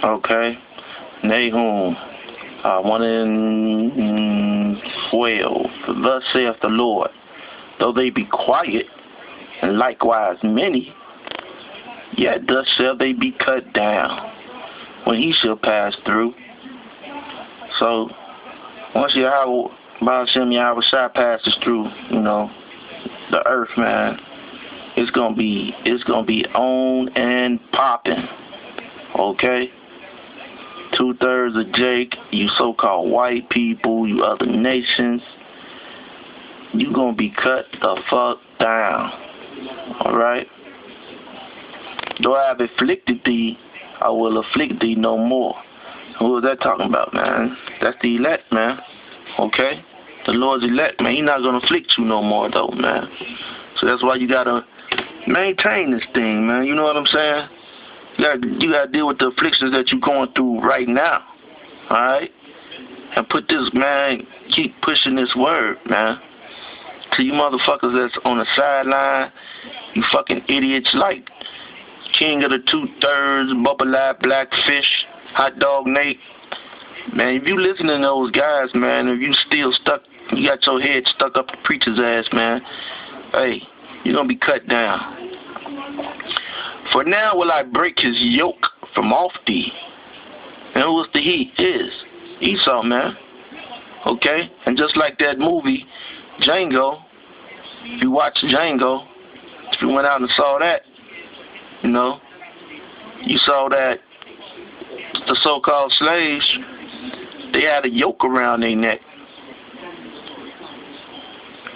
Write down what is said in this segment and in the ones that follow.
Okay. Nahum, 1 and 12. Thus saith the Lord, though they be quiet, and likewise many, yet thus shall they be cut down when he shall pass through. So, once Yahweh, Baal Shem Yahweh Shai passes through, the earth, man, it's gonna be on and popping. Okay? 2/3 of Jake, you so-called white people, you other nations, you gonna be cut the fuck down. Alright? Though I have afflicted thee, I will afflict thee no more. Who is that talking about, man? That's the elect, man. Okay? The Lord's elect, man. He's not gonna afflict you no more, though, man. So that's why you gotta maintain this thing, man. You know what I'm saying? You gotta deal with the afflictions that you're going through right now. Alright? And put this, man, keep pushing this word, man. To you motherfuckers that's on the sideline, you fucking idiots like King of the 2/3, Bubble Eye, Blackfish, Hot Dog Nate. Man, if you listen to those guys, man, if you still stuck, you got your head stuck up the preacher's ass, man, hey, you're gonna be cut down. For now will I break his yoke from off thee. And who was the he? Is Esau, man. Okay? And just like that movie, Django, if you watch Django, if you went out and saw that, you saw that the so-called slaves, they had a yoke around their neck.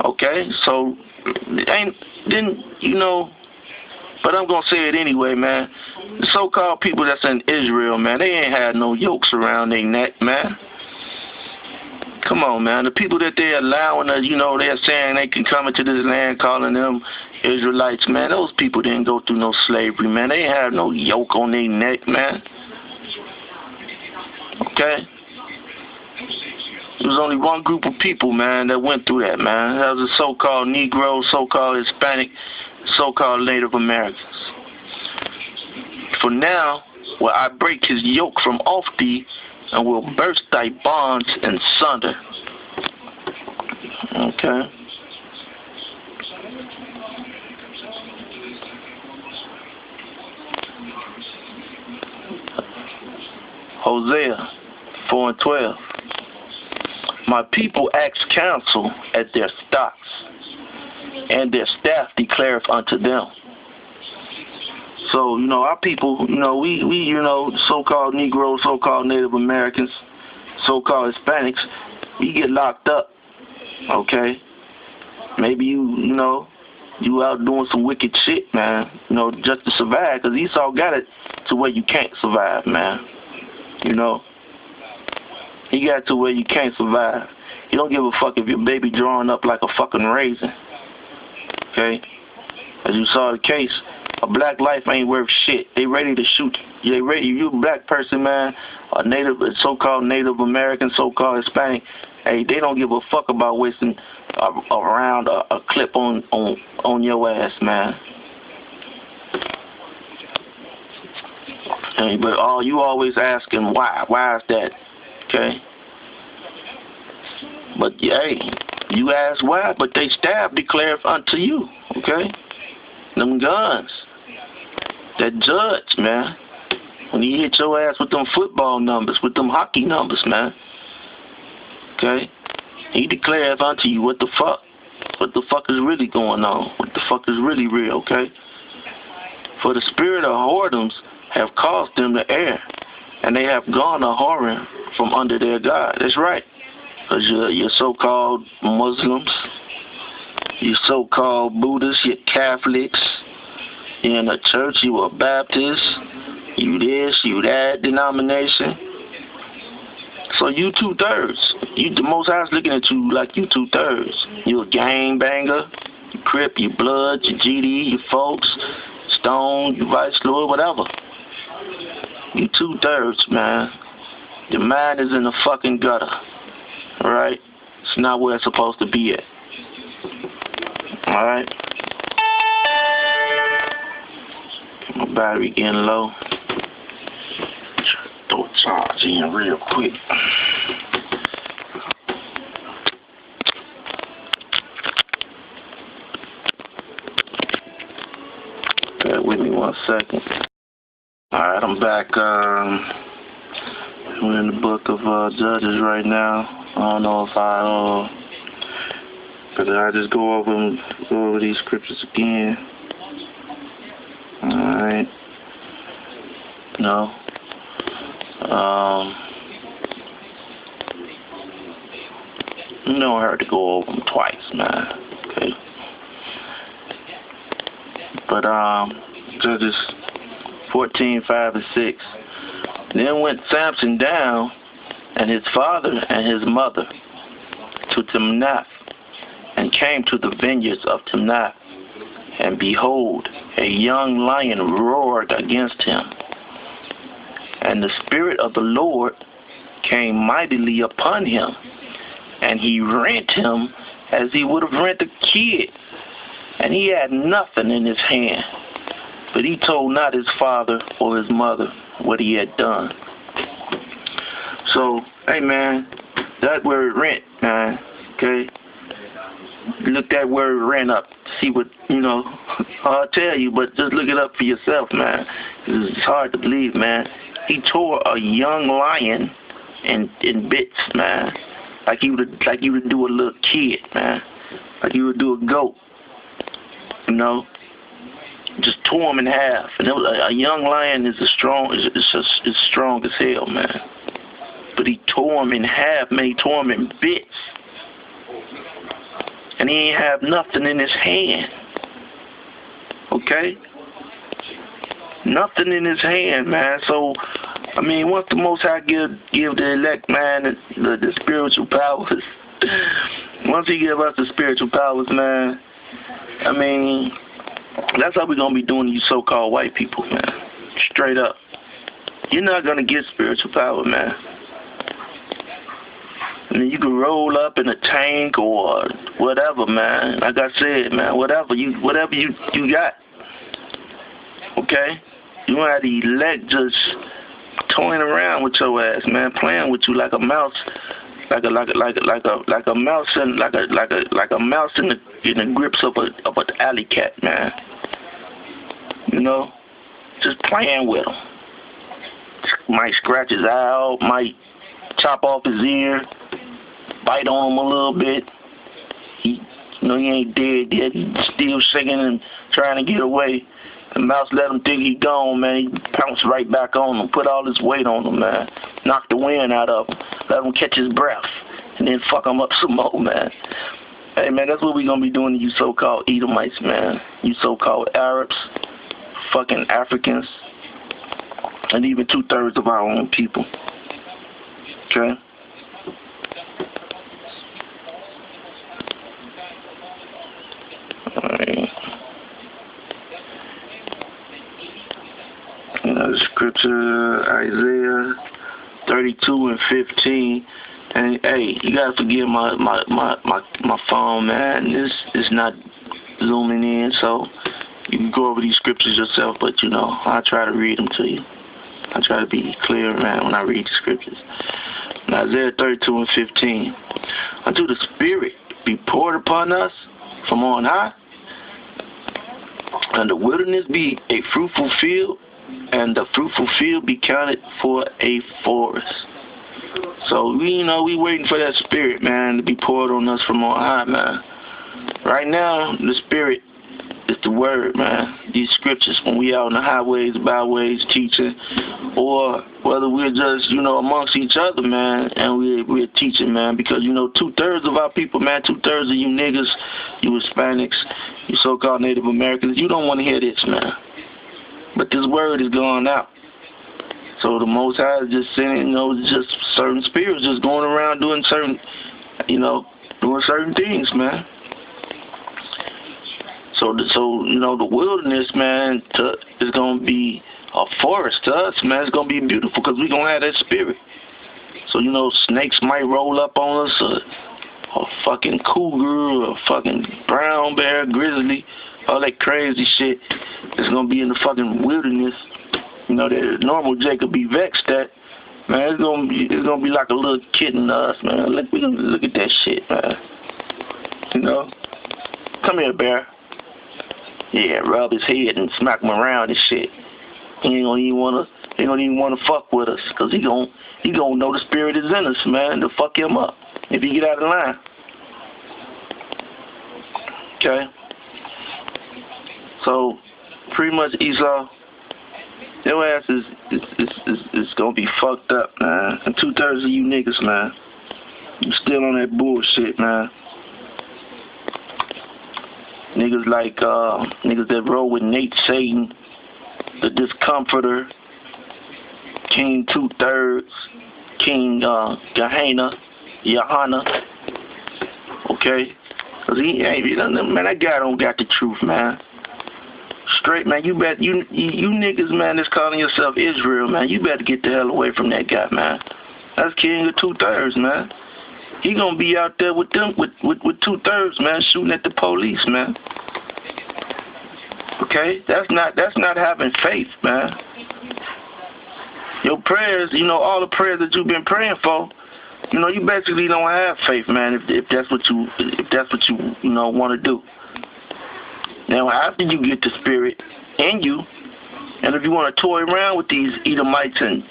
Okay? So, but I'm going to say it anyway, man. The so-called people that's in Israel, man, they ain't had no yokes around their neck, man. Come on, man. The people that they're allowing, they're saying they can come into this land calling them Israelites, man. Those people didn't go through no slavery, man. They ain't have no yoke on their neck, man. Okay? There was only one group of people, man, that went through that, man. That was the so-called Negroes, so-called Hispanic, so-called Native Americans. For now, will I break his yoke from off thee, and will burst thy bonds in sunder. Okay. Hosea 4 and 12. My people ask counsel at their stocks, and their staff declareth unto them. So, our people, we so-called Negroes, so-called Native Americans, so-called Hispanics, we get locked up, okay? Maybe you out doing some wicked shit, man, just to survive, because Esau got it to where you can't survive, man, He got it to where you can't survive. He don't give a fuck if your baby drawing up like a fucking raisin, okay? As you saw the case, a black life ain't worth shit. They ready to shoot you. They ready. You a black person, man, a native, so-called Native American, so-called Hispanic. Hey, they don't give a fuck about wasting around a clip on your ass, man. Hey, but you always asking why? Why is that? Okay. But hey, you ask why, but they stab declare unto you. Okay. Them guns. That judge, man, when he hit your ass with them football numbers, with them hockey numbers, man, okay, he declares unto you what the fuck is really going on, what the fuck is really real, okay? For the spirit of whoredoms have caused them to err, and they have gone a-whoring from under their God. That's right, because you're so-called Muslims, you so-called Buddhists, you Catholics, you in a church, you a Baptist, you this, you that denomination. So you 2/3. The Most High's looking at you like you 2/3. You a gangbanger, you Crip, you Blood, you GD, you Folks, Stone, you Vice Lord, whatever. You 2/3, man. Your mind is in the fucking gutter. Alright? It's not where it's supposed to be at. Alright? My battery getting low. charge in real quick. Bear with me 1 second. Alright, I'm back. We're in the book of Judges right now. I don't know if but I just go over these scriptures again. Alright. No. You don't hurt to go over them twice, man. Okay. But Judges 14:5-6. Then went Samson down, and his father and his mother, to Timnath, and came to the vineyards of Timnath. And behold, a young lion roared against him. And the Spirit of the Lord came mightily upon him, and he rent him as he would have rent a kid. And he had nothing in his hand, but he told not his father or his mother what he had done. So, hey man, that word rent, man, okay? Look that word rent up, see what, I'll tell you, but just look it up for yourself, man. It's hard to believe, man. He tore a young lion in bits, man, like you would do a little kid, man, like you would do a goat, just tore him in half. And it was, a young lion is strong as hell, man. But he tore him in half, man. He tore him in bits. And he ain't have nothing in his hand. Okay? Nothing in his hand, man. So, I mean, once the Most High give the elect, man, the spiritual powers, once he give us the spiritual powers, man, I mean, that's how we're going to be doing you so-called white people, man. Straight up. You're not going to get spiritual power, man. I mean, you can roll up in a tank or whatever, man. Like I said, man, whatever you got. Okay? You don't have the elect just toying around with your ass, man, playing with you like a mouse, like a mouse in the grips of an alley cat, man. Just playing with him. Might scratch his eye out, might chop off his ear, bite on him a little bit. He ain't dead yet. He's still shaking and trying to get away. The mouse let him think he gone, man. He pounced right back on him, put all his weight on him, man. Knocked the wind out of him, let him catch his breath, and then fuck him up some more, man. Hey, man, that's what we gonna be doing to you so-called Edomites, man. You so-called Arabs, fucking Africans, and even 2/3 of our own people. Okay? Alright. Scripture, Isaiah 32:15. And hey, you gotta forgive my phone, man. This is not zooming in, so you can go over these scriptures yourself, but I try to read them to you. I try to be clear, man, when I read the scriptures. In Isaiah 32:15. Until the Spirit be poured upon us from on high, and the wilderness be a fruitful field, and the fruitful field be counted for a forest. So we waiting for that Spirit, man, to be poured on us from on high, man. Right now, the Spirit is the word, man. These scriptures, when we out on the highways, byways, teaching, or whether we're just, amongst each other, man, and we're teaching, man, because, 2/3 of our people, man, 2/3 of you niggas, you Hispanics, you so-called Native Americans, you don't want to hear this, man. But this word is going out. So the Most High is just sending, just certain spirits just going around doing certain, doing certain things, man. So the wilderness, man, is going to be a forest to us, man. It's going to be beautiful because we're going to have that Spirit. So, snakes might roll up on us, a fucking cougar, a fucking brown bear, grizzly, all that crazy shit. It's going to be in the fucking wilderness. The normal Jacob be vexed at, Man, it's gonna be like a little kitten to us, man. We gonna look at that shit, man. You know? Come here, Bear. Yeah, rub his head and smack him around and shit. He ain't gonna even wanna fuck with us, cause he gonna know the spirit is in us, man, to fuck him up if he get out of line. Okay. So pretty much Esau, your ass is gonna be fucked up, man. And 2/3 of you niggas, man, you still on that bullshit, man. Niggas like niggas that roll with Nate Satan, the Discomforter, King 2/3, King Johanna, okay? Cause he ain't, man, that guy don't got the truth, man. Straight, man, you niggas, man, that's calling yourself Israel, man, you better get the hell away from that guy, man. That's King of 2/3, man. He gonna be out there with them, with 2/3, man, shooting at the police, man. Okay, that's not having faith, man. Your prayers, all the prayers that you've been praying for, you basically don't have faith, man. If that's what you want to do. Now, after you get the spirit in you, and if you want to toy around with these Edomites and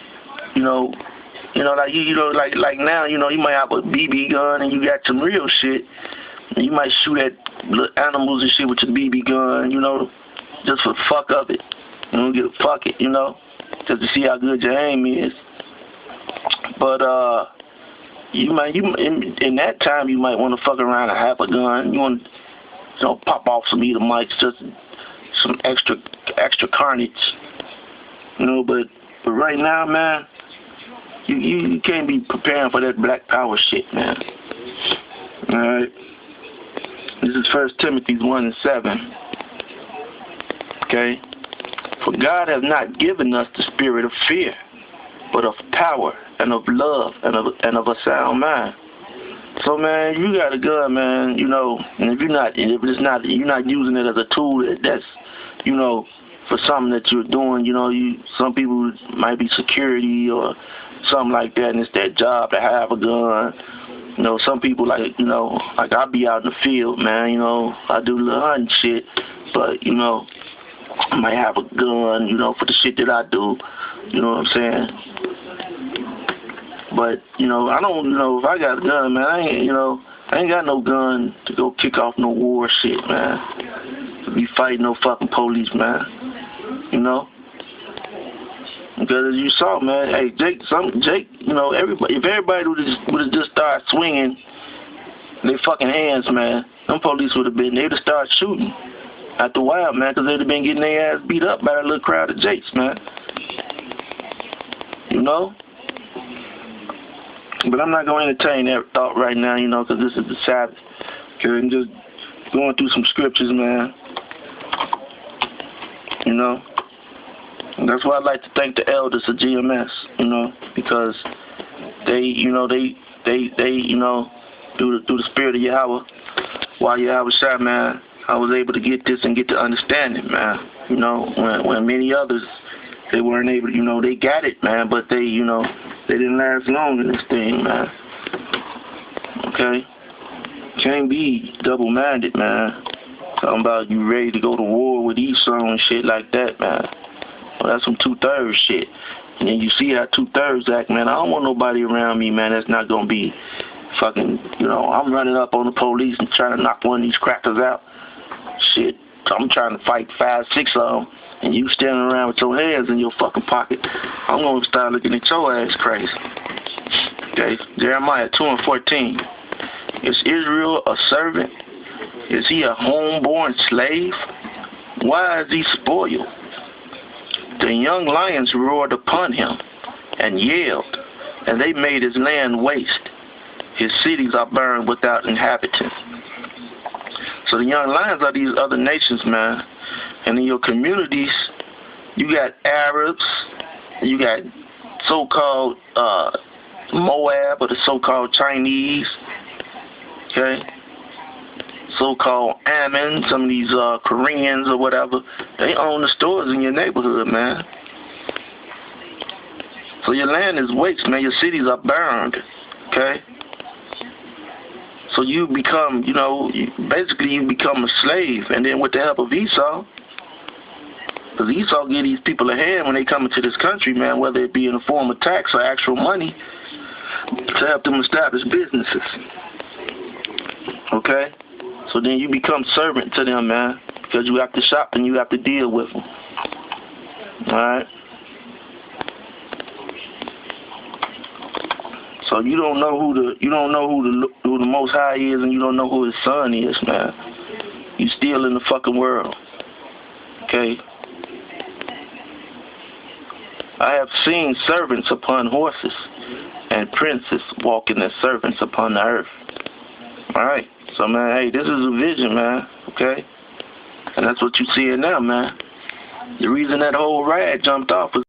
like now, you might have a BB gun and you got some real shit. And you might shoot at little animals and shit with your BB gun, just for the fuck of it. You don't give a fuck it, just to see how good your aim is. But in that time you might want to fuck around and have a gun. You want to pop off some Edomites, just some extra carnage. But right now, man, you can't be preparing for that black power shit, man. Alright. This is 1 Timothy 1:7. Okay? For God has not given us the spirit of fear, but of power and of love and of a sound mind. So, man, you got a gun, man, and if you're not using it as a tool that's, for something that you're doing, some people might be security or something like that, and it's their job to have a gun. Some people like I be out in the field, man, I do little hunting shit, but, I might have a gun, for the shit that I do, you know what I'm saying? But, I don't if I got a gun, man, I ain't got no gun to go kick off no war shit, man. To be fighting no fucking police, man. Because as you saw, man, hey, Jake, everybody, if everybody would have just started swinging their fucking hands, man, them police they'd have started shooting after a while, man, because they'd have been getting their ass beat up by that little crowd of Jakes, man. But I'm not going to entertain that thought right now, because this is the Sabbath. Okay, I'm just going through some scriptures, man. And that's why I like to thank the elders of GMS, because they through the spirit of Yahweh, while Yahweh shot, man, I was able to get this and get the understanding, man. When many others, they weren't able, they got it, man, but they didn't last long in this thing, man. Okay? Can't be double-minded, man. Talking about you ready to go to war with Esau and shit like that, man. Well, that's some 2/3 shit. And then you see how 2/3 act, man. I don't want nobody around me, man, that's not gonna be fucking, I'm running up on the police and trying to knock one of these crackers out. Shit, I'm trying to fight 5, 6 of them, and you standing around with your hands in your fucking pocket. I'm gonna start looking at your ass crazy. Okay, Jeremiah 2:14. Is Israel a servant? Is he a homeborn slave? Why is he spoiled? The young lions roared upon him and yelled, and they made his land waste. His cities are burned without inhabitants. So the young lions are these other nations, man. And in your communities, you got Arabs, you got so-called Moab, or the so-called Chinese, okay? So-called Ammon, some of these Koreans or whatever, they own the stores in your neighborhood, man. So your land is waste, man. Your cities are burned, okay? So you become, basically you become a slave, and then with the help of Esau, because Esau give these people a hand when they come into this country, man, whether it be in the form of tax or actual money, to help them establish businesses, okay? So then you become servant to them, man, because you have to shop and you have to deal with them, all right? So you don't know who the Most High is, and you don't know who His Son is, man. You still in the fucking world, okay? I have seen servants upon horses and princes walking as servants upon the earth. All right, so man, hey, this is a vision, man, okay? And that's what you seeing now, man. The reason that whole riot jumped off was